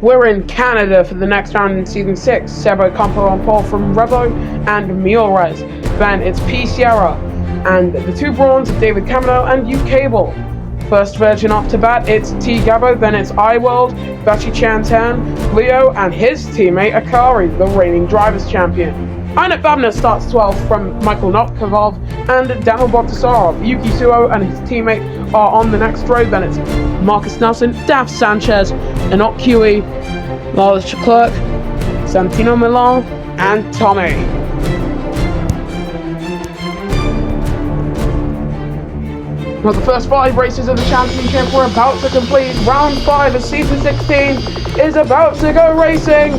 We're in Canada for the next round in Season 6. Sebo Campo on pole from Revo and Miorez. Then it's P. Sierra and the two bronze, David Camino and U Cable. First version up to bat, it's T. Gabo, then it's iWorld, Bachi Chantan, Leo, and his teammate Akari, the reigning Drivers' Champion. Einet Babner starts 12th from Michael Notkovov and Daniel Bogdasarov. Yuki Suo and his teammate are on the next row. Then it's Marcus Nelson, Daf Sanchez, Enoch Huey, Lars Leclerc, Santino Milan, and Tommy. Well, the first 5 races of the championship were about to complete. Round 5 of Season 16 is about to go racing.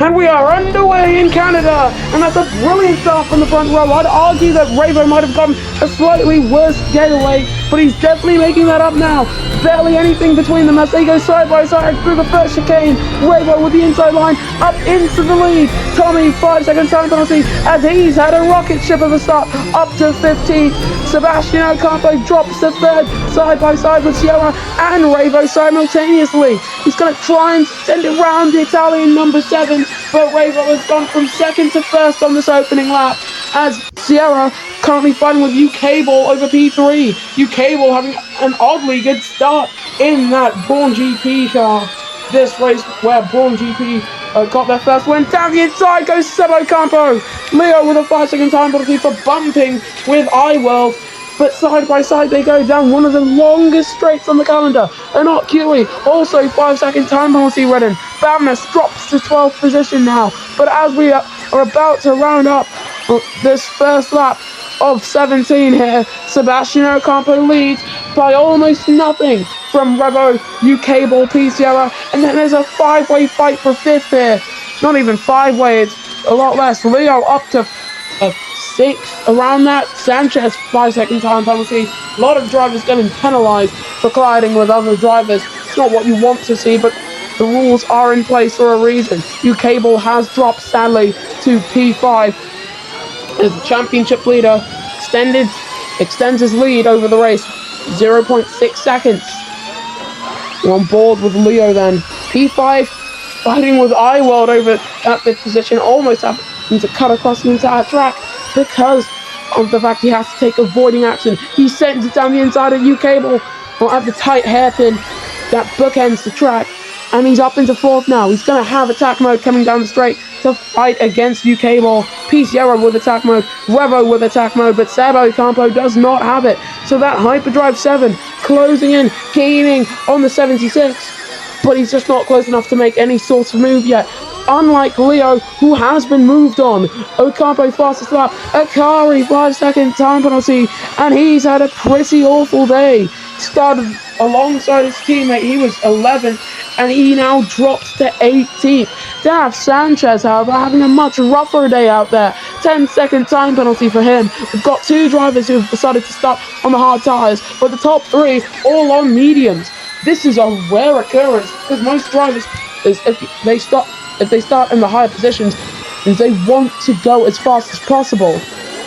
And we are underway in Canada, and that's a brilliant start from the front row. I'd argue that Revo might have gotten a slightly worse getaway, but he's definitely making that up now. Barely anything between them as they go side by side through the first chicane. Revo with the inside line up into the lead. Tommy, 5 second time penalty as he's had a rocket ship of a start up to 15th. Sebastian Ocampo drops to 3rd, side by side with Sierra and Revo simultaneously. He's going to try and send it round the Italian number 7, but Revo has gone from 2nd to 1st on this opening lap as Sierra currently fighting with U Cable over P3. U Cable having an oddly good start in that Born GP car. This race where Born GP got their first win. Down the inside goes Sebo Campo. Leo with a 5 second time penalty for bumping with iWorld. But side by side they go down one of the longest straights on the calendar. Enoch Huey, also 5 second time penalty ridden. Bamness drops to 12th position now. But as we are about to round up this first lap of 17 here, Sebastian Ocampo leads by almost nothing from Revo, U Cable, P. Sierra, and then there's a 5-way fight for 5th here. Not even 5-way, it's a lot less. Leo up to 6th, around that. Sanchez, 5 second time penalty. A lot of drivers getting penalised for colliding with other drivers. It's not what you want to see, but the rules are in place for a reason. U Cable has dropped sadly to P5 as the championship leader extends his lead over the race, 0.6 seconds. We're on board with Leo then. P5 fighting with iWorld over at 5th position, almost having to cut across the entire track because of the fact he has to take avoiding action. He sends it down the inside of U Cable at the tight hairpin that bookends the track, and he's up into 4th now. He's going to have attack mode coming down the straight to fight against U Cable. P. Sierra with attack mode, Revo with attack mode, but Sebo Campo does not have it. So that Hyperdrive 7 closing in, gaining on the 76, but he's just not close enough to make any sort of move yet. Unlike Leo, who has been moved on. Ocampo fastest lap, Akari 5 second time penalty, and he's had a pretty awful day. Started alongside his teammate, he was 11th, and he now drops to 18th. Daf Sanchez, however, having a much rougher day out there. 10 second time penalty for him. We've got 2 drivers who have decided to start on the hard tyres, but the top 3 all on mediums. This is a rare occurrence because most drivers, if they start in the higher positions, they want to go as fast as possible,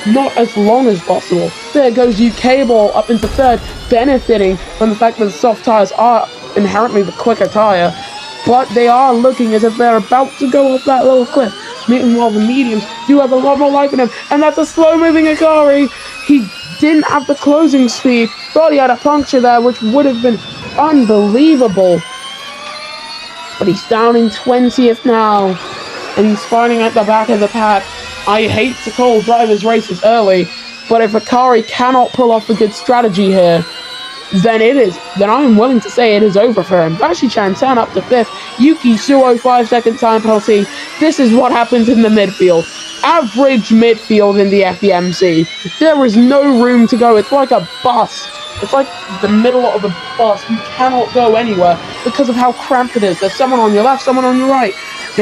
not as long as possible. There goes U Cable up into 3rd, benefiting from the fact that the soft tyres are inherently the quicker tyre, but they are looking as if they're about to go off that little cliff. Meanwhile, the mediums do have a lot more life in them, and that's a slow-moving Akari. He didn't have the closing speed. Thought he had a puncture there, which would have been unbelievable. But he's down in 20th now, and he's fighting at the back of the pack. I hate to call drivers' races early, but if Akari cannot pull off a good strategy here, then I'm willing to say it is over for him. Bashi Chantan up to 5th, Yuki Suo 5 second time penalty. This is what happens in the midfield. Average midfield in the FEMC. There is no room to go. It's like a bus. It's like the middle of a bus. You cannot go anywhere because of how cramped it is. There's someone on your left, someone on your right.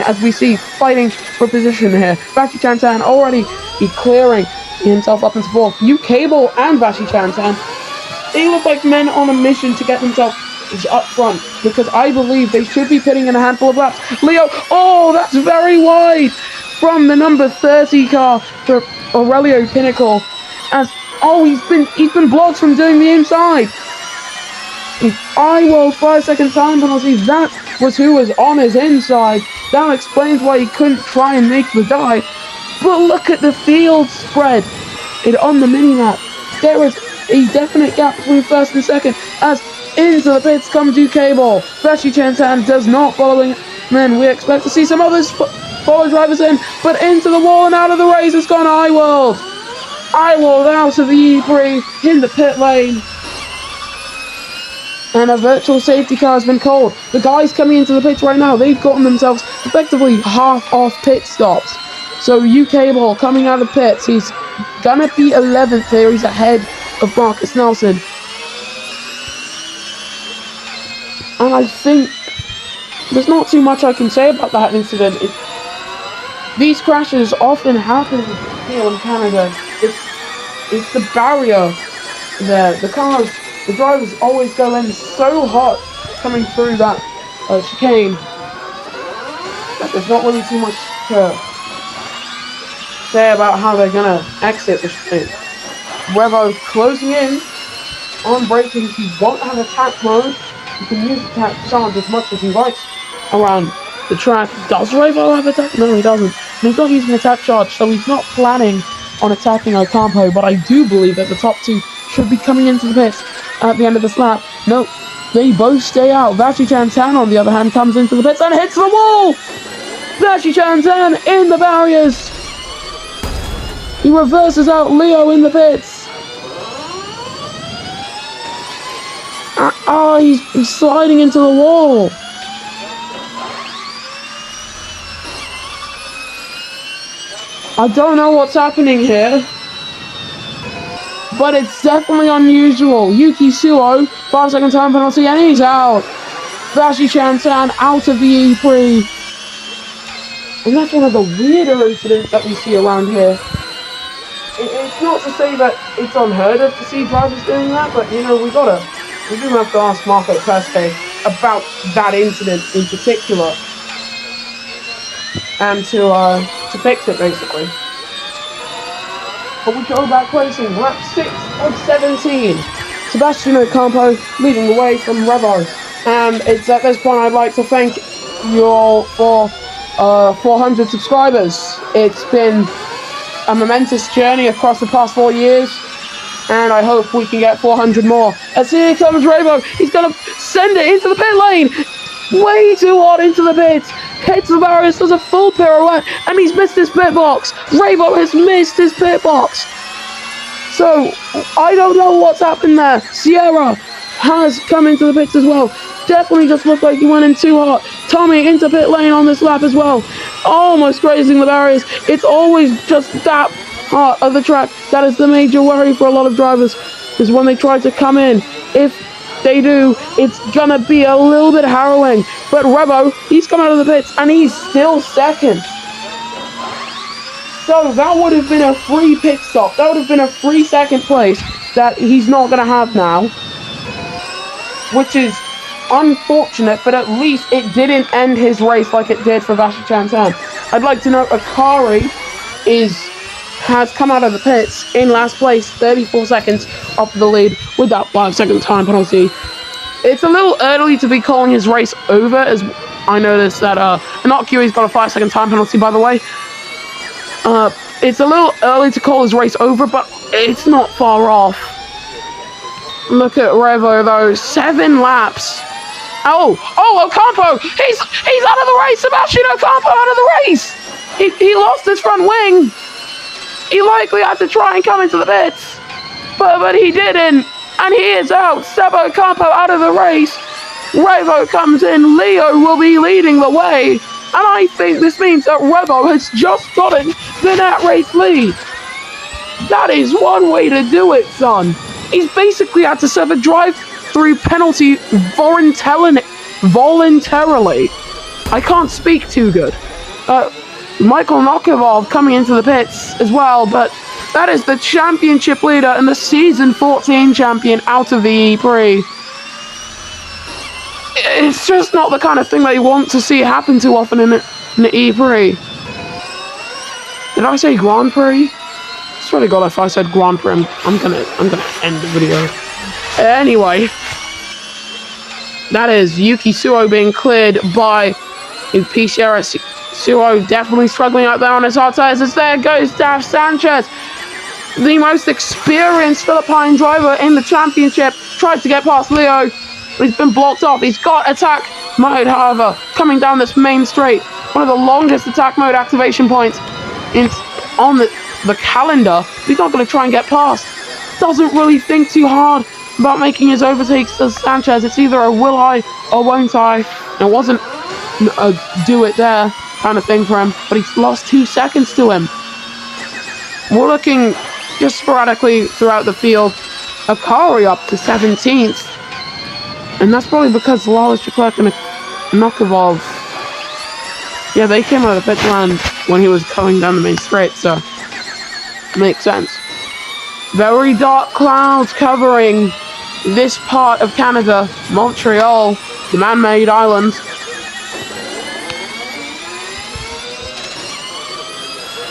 As we see, fighting for position here. Bashi Chantan already clearing himself up into 4th. U Cable and Bashi Chantan, they look like men on a mission to get themselves up front, because I believe they should be pitting in a handful of laps. Leo, oh, that's very wide from the number 30 car for Aurelio Pinnacle. As he's been blocked from doing the inside. I will 5-second time penalty. That was who was on his inside. That explains why he couldn't try and make the dive. But look at the field spread on the mini-map. There is a definite gap between first and second as into the pits comes Cable. Vashi Chantan does not follow him. We expect to see some others follow drivers in, but into the wall and out of the race has gone iWorld. iWorld out of the Prix in the pit lane. And a virtual safety car has been called. The guys coming into the pits right now, they've gotten themselves effectively half off pit stops. So Cable coming out of the pits, he's gonna be 11th here. He's ahead of Marcus Nelson. And I think there's not too much I can say about that incident. These crashes often happen here in Canada. It's the barrier there. The drivers always go in so hot coming through that chicane that there's not really too much to say about how they're gonna exit the chicane. Revo closing in on braking. He won't have attack mode. He can use attack charge as much as he likes around the track. Does Revo have attack? No, he doesn't. And he's not using attack charge, so he's not planning on attacking Ocampo, but I do believe that the top two should be coming into the pits at the end of this lap. No, they both stay out. Vashi Chantan, on the other hand, comes into the pits and hits the wall! Vashi Chantan in the barriers! He reverses out Leo in the pits. He's sliding into the wall. I don't know what's happening here, but it's definitely unusual. Yuki Suo, 5-second time penalty, and he's out. Vashi Chantan out of the Prix. And that's one of the weirder incidents that we see around here. It's not to say that it's unheard of to see drivers doing that, but you know, we do have to ask Marco Pesce about that incident in particular, and to fix it basically. But we go back racing, lap 6 of 17. Sebastian Ocampo leading the way from Revo, and it's at this point I'd like to thank you all for 400 subscribers. It's been a momentous journey across the past 4 years, and I hope we can get 400 more. As here comes Revo, he's gonna send it into the pit lane, way too hard into the pits, hits the barriers, does a full pirouette, and he's missed his pit box. Revo has missed his pit box. So, I don't know what's happened there. Sierra has come into the pits as well. Definitely just looked like he went in too hard. Tommy into pit lane on this lap as well. Almost grazing the barriers. It's always just that part of the track that is the major worry for a lot of drivers, is when they try to come in. If they do, it's gonna be a little bit harrowing. But Revo, he's come out of the pits and he's still second. So that would have been a free pit stop. That would have been a free second place that he's not gonna have now, which is unfortunate, but at least it didn't end his race like it did for Vashi Chantan. I'd like to note Akari has come out of the pits in last place, 34 seconds off the lead with that 5-second time penalty. It's a little early to be calling his race over, as I noticed that Inocui's got a 5-second time penalty, by the way. It's a little early to call his race over, but it's not far off. Look at Revo though, 7 laps. Oh, Ocampo! He's out of the race! Sebastian Ocampo out of the race! He lost his front wing. He likely had to try and come into the pits, but he didn't, and he is out. Seb Ocampo out of the race. Revo comes in. Leo will be leading the way, and I think this means that Revo has just gotten the net race lead. That is one way to do it, son. He's basically had to serve a drive-through penalty voluntarily. I can't speak too good. Michael Nokovov coming into the pits as well, but that is the championship leader and the season 14 champion out of the Prix. It's just not the kind of thing that you want to see happen too often in the E-Prix. Did I say Grand Prix? I swear to God, if I said Grand Prix, I'm gonna end the video. Anyway, That is Yuki Suo being cleared by Pichera. Suo definitely struggling out there on his hard tires. As there goes Daf Sanchez, the most experienced Philippine driver in the championship. Tried to get past Leo, but he's been blocked off. He's got attack mode, however, coming down this main straight. One of the longest attack mode activation points on the calendar. He's not going to try and get past. Doesn't really think too hard about making his overtakes to Sanchez. It's either a will I or won't I. And it wasn't a do it there kind of thing for him, but he's lost 2 seconds to him. We're looking just sporadically throughout the field. Akari up to 17th. And that's probably because Lawless, Leclerc, and Nokovov, yeah, they came out of the pit lane when he was coming down the main straight, so makes sense. Very dark clouds covering this part of Canada, Montreal, the man-made island.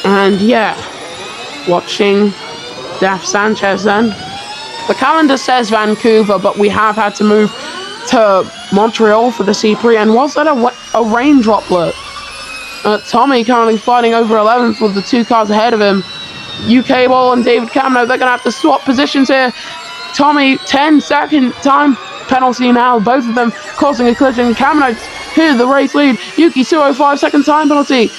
And yeah, watching Daf Sanchez then. The calendar says Vancouver, but we have had to move to Montreal for the Prix. And was that a rain droplet? Tommy currently fighting over 11th with the 2 cars ahead of him. UK Ball and David Camino, they're going to have to swap positions here. Tommy, 10-second time penalty now. Both of them causing a collision. Camino to the race lead. Yuki Suo, 5-second time penalty.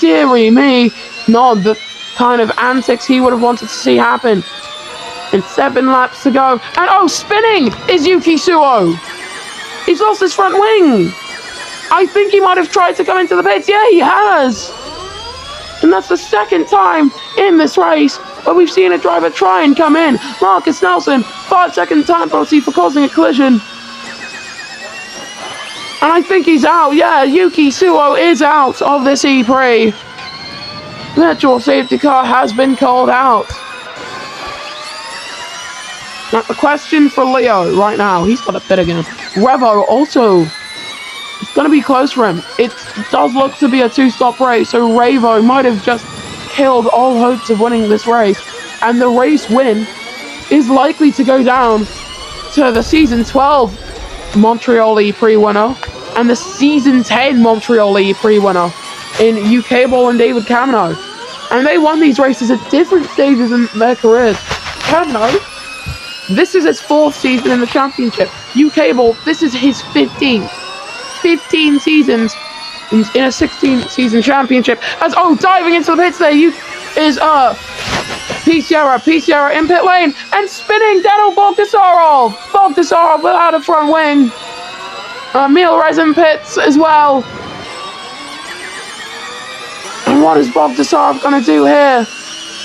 Dearie me, not the kind of antics he would have wanted to see happen. And 7 laps to go. And oh, spinning is Yuki Suo. He's lost his front wing. I think he might have tried to come into the pits. Yeah, he has. And that's the 2nd time in this race where we've seen a driver try and come in. Marcus Nelson, 5-second time penalty for causing a collision. And I think he's out. Yeah, Yuki Suo is out of this Prix. Virtual safety car has been called out. Now the question for Leo right now, he's got a pit again. Revo also, it's going to be close for him. It does look to be a 2-stop race, so Revo might have just killed all hopes of winning this race. And the race win is likely to go down to the Season 12 Montreal Prix winner and the Season 10 Montreal Prix winner in UK Ball and David Camino. And they won these races at different stages in their careers. Camino, this is his 4th season in the championship. UK Ball, this is his 15th. 15 seasons in a 16-season championship. As diving into the pits there, is Pichera in pit lane and spinning Daniel Bogdasarov. Bogdasarov without a front wing. Emil Rezin pits as well. And what is Bogdasarov going to do here?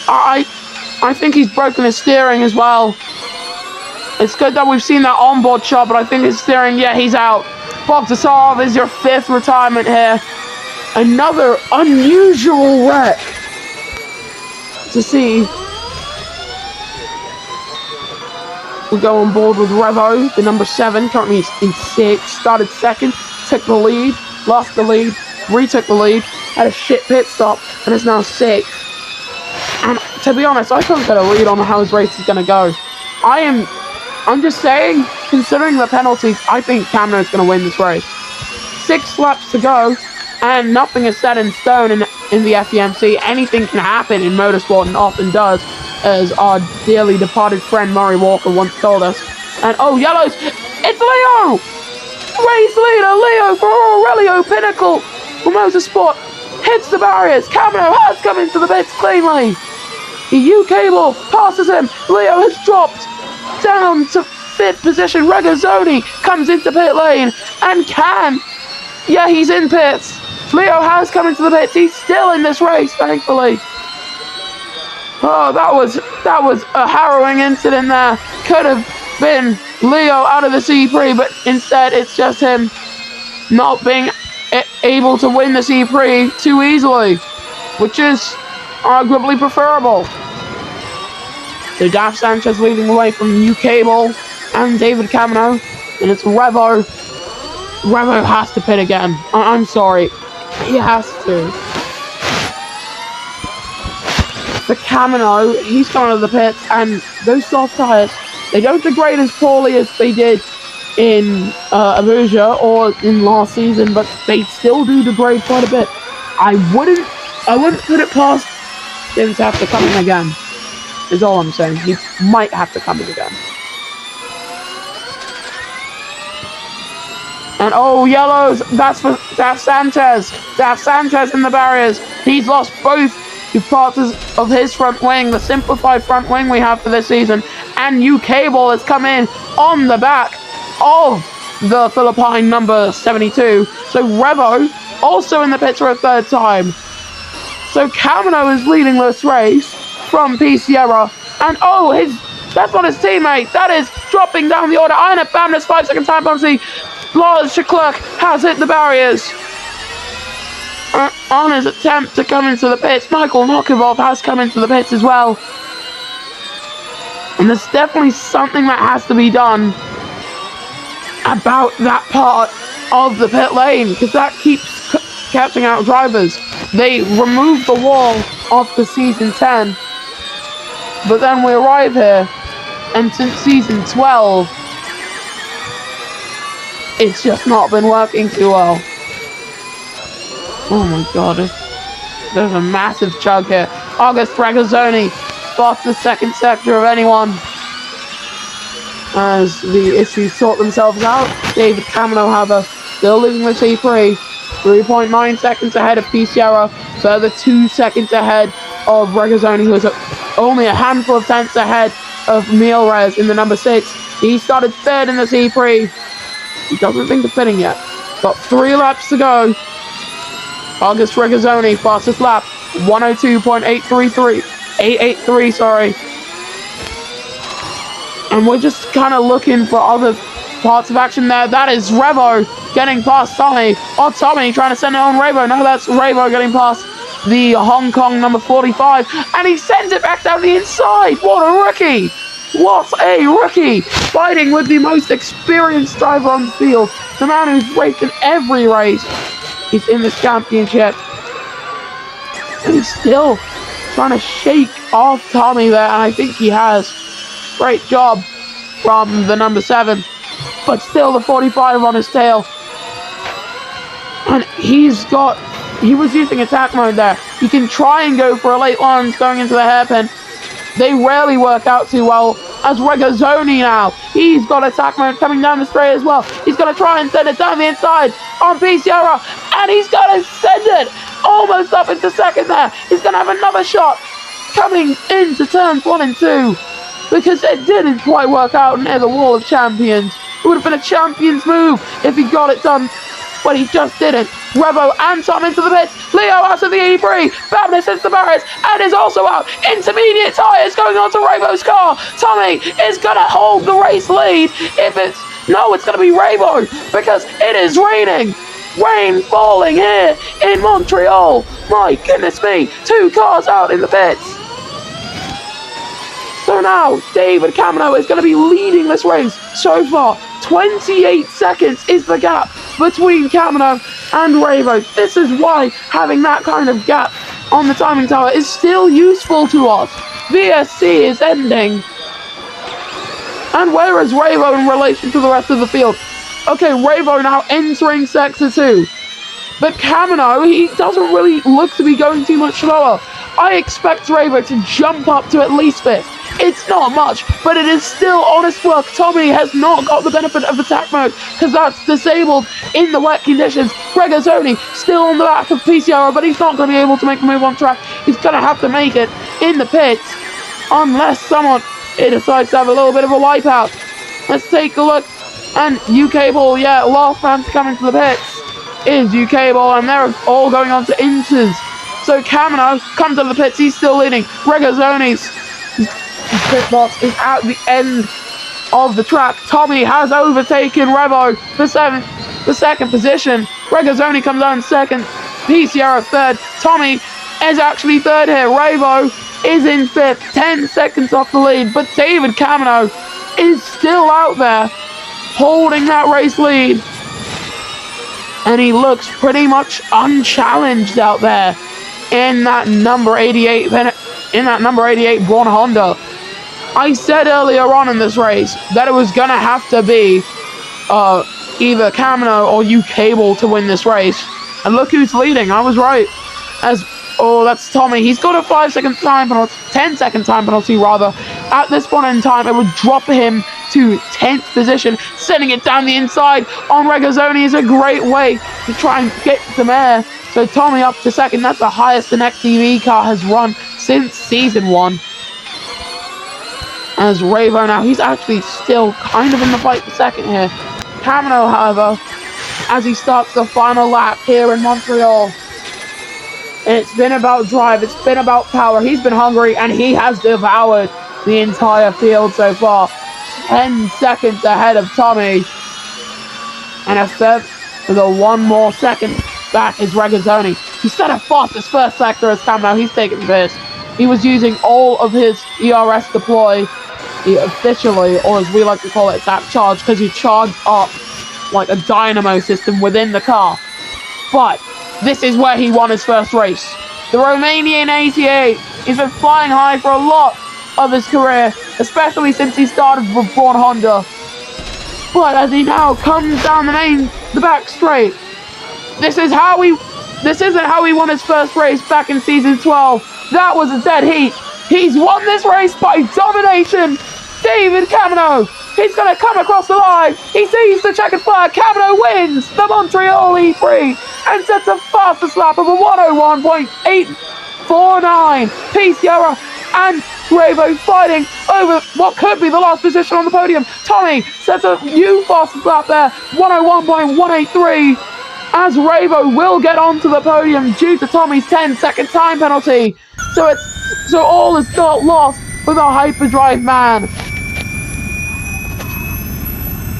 I think he's broken his steering as well. It's good that we've seen that onboard shot, but I think his steering, yeah, he's out. Bogdasarov is your 5th retirement here. Another unusual wreck to see. We go on board with Revo, the number 7, currently in 6th. Started 2nd, took the lead, lost the lead, retook the lead, had a shit pit stop, and is now 6th. And to be honest, I can't get a read on how his race is going to go. I'm just saying, considering the penalties, I think Camino is going to win this race. 6 laps to go, and nothing is set in stone in the FEMC. Anything can happen in motorsport, and often does, as our dearly departed friend Murray Walker once told us. And yellows, it's Leo! Race leader Leo for Aurelio Pinnacle for Motorsport hits the barriers. Camino has come into the pits cleanly. The UK Ball passes him. Leo has dropped down to 5th position. Regazzoni comes into pit lane and yeah, he's in pits. Leo has come into the pits. He's still in this race, thankfully. That was a harrowing incident there. Could have been Leo out of the Prix, but instead it's just him not being able to win the Prix too easily, which is arguably preferable. So Daf Sanchez leading away from UK Ball and David Camino, and it's Revo. Revo has to pit again. I'm sorry. He has to. For Camino, he's gone out of the pits, and those soft tyres, they don't degrade as poorly as they did in Abuja or in last season, but they still do degrade quite a bit. I wouldn't put it past him to have to come in again. Is all I'm saying. He might have to come in again. And oh, yellows, that's Sanchez. That's Sanchez in the barriers. He's lost both parts of his front wing, the simplified front wing we have for this season. And UK Ball has come in on the back of the Philippine number 72. So Revo also in the pits for a third time. So Camino is leading this race from P. Sierra. And oh, that's not his teammate. That is dropping down the order. Iron Bamness 5-second time penalty. Lars Leclerc has hit the barriers. On his attempt to come into the pits, Michael Nokovov has come into the pits as well. And there's definitely something that has to be done about that part of the pit lane, because that keeps catching out drivers. They removed the wall after season 10, but then we arrive here, and since season 12, it's just not been working too well. Oh my god, there's a massive chug here. August Regazzoni spots the second sector of anyone. As the issues sort themselves out, David Camino still leading the Prix, 3.9 seconds ahead of P. Sierra, further 2 seconds ahead of Regazzoni, who is only a handful of tenths ahead of Mielrez in the number 6. He started third in the Prix. He doesn't think of fitting yet. Got 3 laps to go. August Regazzoni, fastest lap, 102.883, sorry. And we're just kind of looking for other parts of action there. That is Revo getting past Tommy. Oh, Tommy trying to send it on Revo. No, that's Revo getting past the Hong Kong number 45. And he sends it back down the inside. What a rookie. What a rookie. Fighting with the most experienced driver on the field. The man who's raced in every race. He's in this championship. And he's still trying to shake off Tommy there. And I think he has. Great job from the number 7. But still the 45 on his tail. And he was using attack mode there. He can try and go for a late launch going into the hairpin. They rarely work out too well. As Regazzoni now, he's got attack mode coming down the straight as well. He's going to try and send it down the inside on P. Sierra, and he's going to send it almost up into second there. He's going to have another shot coming into turns 1 and 2, because it didn't quite work out near the wall of champions. It would have been a champion's move if he got it done, but he just didn't. Revo and Tom into the pits. Leo out of the 83. Babness hits the barriers and is also out. Intermediate tyres going on to Revo's car. Tommy is going to hold the race lead. It's going to be Revo, because it is raining. Rain falling here in Montreal. My goodness me. 2 cars out in the pits. So now, David Camino is going to be leading this race. So far, 28 seconds is the gap between Camino and Revo. This is why having that kind of gap on the timing tower is still useful to us. VSC is ending. And where is Revo in relation to the rest of the field? Okay, Revo now entering Sector 2. But Camino, he doesn't really look to be going too much slower. I expect Revo to jump up to at least 5th. It's not much, but it is still honest work. Tommy has not got the benefit of attack mode, because that's disabled in the wet conditions. Regazzoni still on the back of P. Sierra, but he's not going to be able to make a move on track. He's going to have to make it in the pits, unless someone decides to have a little bit of a wipeout. Let's take a look. And UK Ball, last man to come into the pits is UK Ball, and they're all going on to Inters. So Camino comes out of the pits, he's still leading. Regazzoni's pit box is at the end of the track. Tommy has overtaken Revo for second position. Regazzoni comes out in second. P. Sierra third. Tommy is actually third here. Revo is in 5th, 10 seconds off the lead. But David Camino is still out there holding that race lead. And he looks pretty much unchallenged out there in that number 88 Braun Honda. I said earlier on in this race that it was going to have to be either Camino or you Cable to win this race. And look who's leading. I was right. That's Tommy. He's got a 5-second time penalty, 10-second time penalty rather. At this point in time, it would drop him to 10th position. Sending it down the inside on Regazzoni is a great way to try and get some air. So Tommy up to second. That's the highest the XTV car has run since season 1. As Ravo now, he's actually still kind of in the fight for second here. Camino, however, as he starts the final lap here in Montreal. And it's been about drive, it's been about power. He's been hungry, and he has devoured the entire field so far. 10 seconds ahead of Tommy. And a third with a 1 more second back is Regazzoni. He's set a fastest first sector as Camino. He's taking this. He was using all of his ERS deploy officially, or as we like to call it, tap charge, because you charge up like a dynamo system within the car. But this is where he won his first race. The Romanian 88. He's been flying high for a lot of his career, especially since he started with Braun Honda. But as he now comes down the back straight, this isn't how he won his first race back in season 12. That was a dead heat. He's won this race by domination. David Camino. He's going to come across the line. He sees the checkered flag. Camino wins the Montreal Prix and sets a fastest lap of a 101.849. Sierra and Ravo fighting over what could be the last position on the podium. Tommy sets a new fastest lap there, 101.183. As Ravo will get onto the podium due to Tommy's 10-second time penalty. So all is not lost for the hyperdrive man.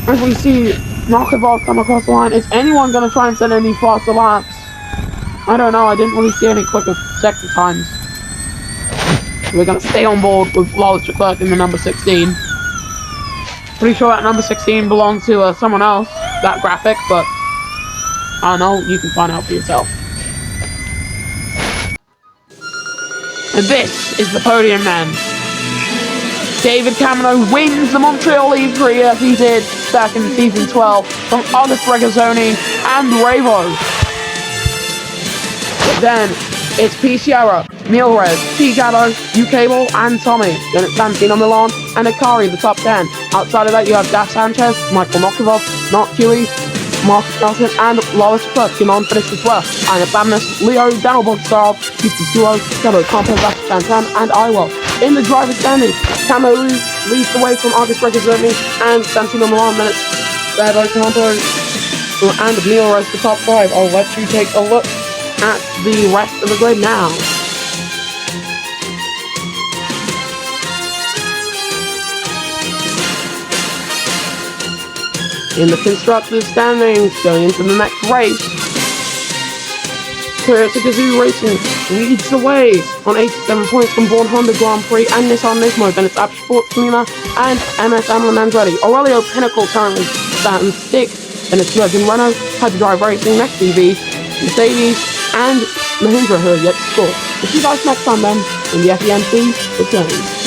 As we see Markovov come across the line, is anyone going to try and send any faster laps? I don't know, I didn't really see any quicker sector times. We're going to stay on board with Lawless Leclerc in the number 16. Pretty sure that number 16 belongs to someone else, that graphic, but I don't know, you can find out for yourself. And this is the podium then. David Camino wins the Montreal Prix as he did back in season 12 from August Regazzoni and Ravo. Then it's P. Sierra, Milrez, T. Gatto, U. Cable, and Tommy. Then it's Santino Milan and Akari, the top 10. Outside of that, you have Daf Sanchez, Michael Markovov, Mark Huey, Mark Nelson, and Lawless Leclerc came on finished as well. And at Bamness, Leo, Daniel Bogstov, Yuki Duo, Gabo, Campos, Santan, and Iwell. In the driver's standings, Camo leads the way from August Regazzoni and Santino Milan. Then it's Gabo, Campos, and Milrez, the top 5. I'll let you take a look at the rest of the grid now. In the constructors' standings, going into the next race, Toyota Gazoo Racing leads the way on 87 points from Braun Honda Grand Prix and Nissan Nismo. Then it's Apple Sports Lima and MS Amlin Andretti. Aurelio Pinnacle currently stands 6th. Then it's Virgin Renault, Hyperdrive Racing, Next TV, Mercedes, and Mahindra who are yet to score. We'll see you guys next time then in the FENC returns.